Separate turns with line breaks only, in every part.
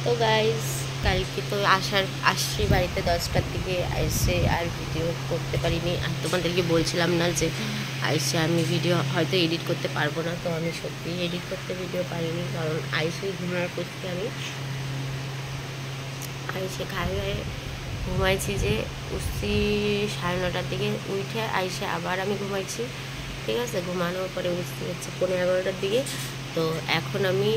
তো গাইজ কালকে তো আসছি বাড়িতে 10টার দিকে, এসে আর ভিডিও করতে পারিনি। আর তোমাদেরকে বলছিলাম না যে আইসে আমি ভিডিও হয়তো এডিট করতে পারবো না, তো আমি সত্যিই এডিট করতে ভিডিও পারিনি, কারণ আইসেই ঘুমার করতে আমি আইসে খাই ঘুমাইছি যে উঠছি 9:30টার দিকে, উঠে আইসে আবার আমি ঘুমাইছি। ঠিক আছে, ঘুমানোর পরে উঠছি হচ্ছে 11:30টার দিকে। তো এখন আমি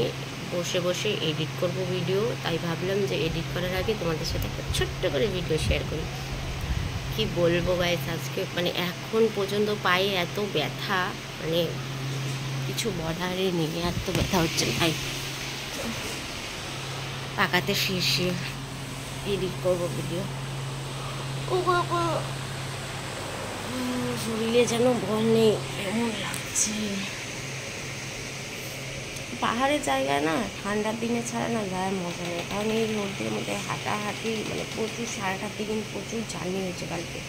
বসে বসে এডিট করব ভিডিও, তাই ভাবলাম যে এডিট করার আগে তোমাদের সাথে একটা ছোট্ট করে ভিডিও শেয়ার করি। কি বলবো গাইস, আজকে মানে এখন পর্যন্ত পায়ে এত ব্যথা, মানে কিছু বলারই নেই, এত ব্যথা হচ্ছে ভাই। পাকাতে শীর্ষে এডিট করবো ভিডিও। ও বাবা, শরীরে যেন বল নেই এমন লাগছে। পাহাড়ের জায়গায় না ঠান্ডার দিনে ছাড়া না গায়ে মজা নেই, কারণ এই রোদের মধ্যে হাঁটাহাঁটি মানে প্রচুর, 8:30 দিন প্রচুর জার্নি হয়েছে কালকে,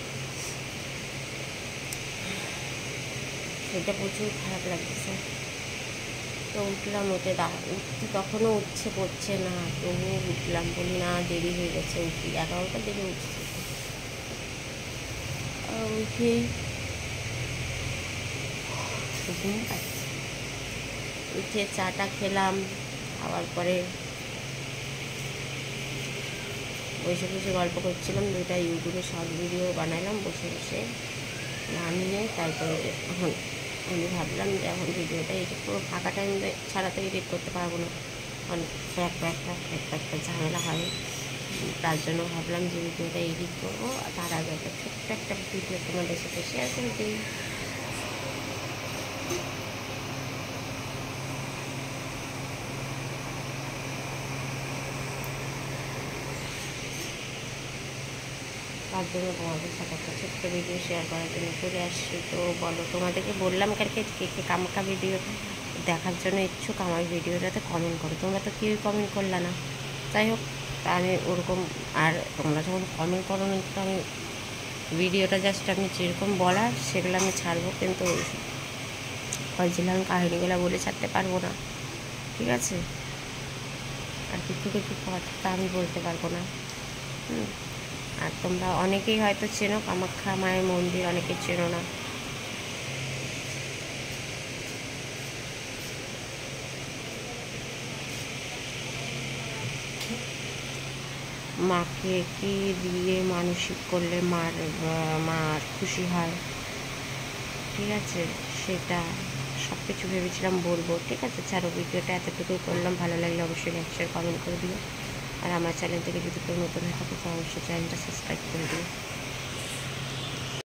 সেটা প্রচুর খারাপ লাগতেছে। তো উঠলাম, উঠতে তখনও উঠছে পড়ছে না, তবুও উঠলাম, বলি না দেরি হয়ে গেছে, উঠি 11টার দিকে উঠছি। উঠে ঘুম পাচ্ছে, উঠে চাটা খেলাম, খাওয়ার পরে বসে বসে গল্প করছিলাম, 2টা ইউটিউবে শর্ট ভিডিও বানালাম বসে বসে, নামিয়ে তারপরে এখন আমি ভাবলাম যে এখন ভিডিওটা এডিট করবো। ফাঁকা টাইম ছাড়া তো এডিট করতে পারবো না, অনেক একটা ঝামেলা হয়। তার জন্য ভাবলাম যে ভিডিওটা এডিট করবো, তার আগে একটা ছোট্ট একটা ভিডিও তোমাদের সাথে শেয়ার করে দিই। তার জন্য তোমাদের সাথে একটা ছোট্ট ভিডিও শেয়ার করার জন্য চলে আসছি। তো বলো, তোমাদেরকে বললাম কালকে কে কে কামাকা ভিডিও দেখার জন্য ইচ্ছুক আমার ভিডিওটাতে কমেন্ট করো। তোমরা তো কেউই কমেন্ট করলে না, যাই হোক, তা আমি ওরকম, আর তোমরা যখন কমেন্ট করো নি তো আমি ভিডিওটা জাস্ট আমি যেরকম বলার সেগুলো আমি ছাড়বো, কিন্তু অরিজিনাল কাহিনিগুলো বলে ছাড়তে পারবো না, ঠিক আছে? আর কিছু কিছু কথা আমি বলতে পারবো না। আর তোমরা অনেকেই হয়তো চেনো কামাখ্যা মায়ের মন্দির, অনেকে চেনো না। মাকে কি দিয়ে মানসিক করলে মা খুশি হয়, ঠিক আছে? সেটা সব কিছু ভেবেছিলাম বলবো, ঠিক আছে? ছাড়ো, ভিডিওটা এতটুকুই করলাম। ভালো লাগলে অবশ্যই লাইক শেয়ার কমেন্ট করে দিও। আর আমার চ্যানেল থেকে যদি কেউ নতুন হয়ে থাকে তো অবশ্যই চ্যানেলটা সাবস্ক্রাইব করে দিও।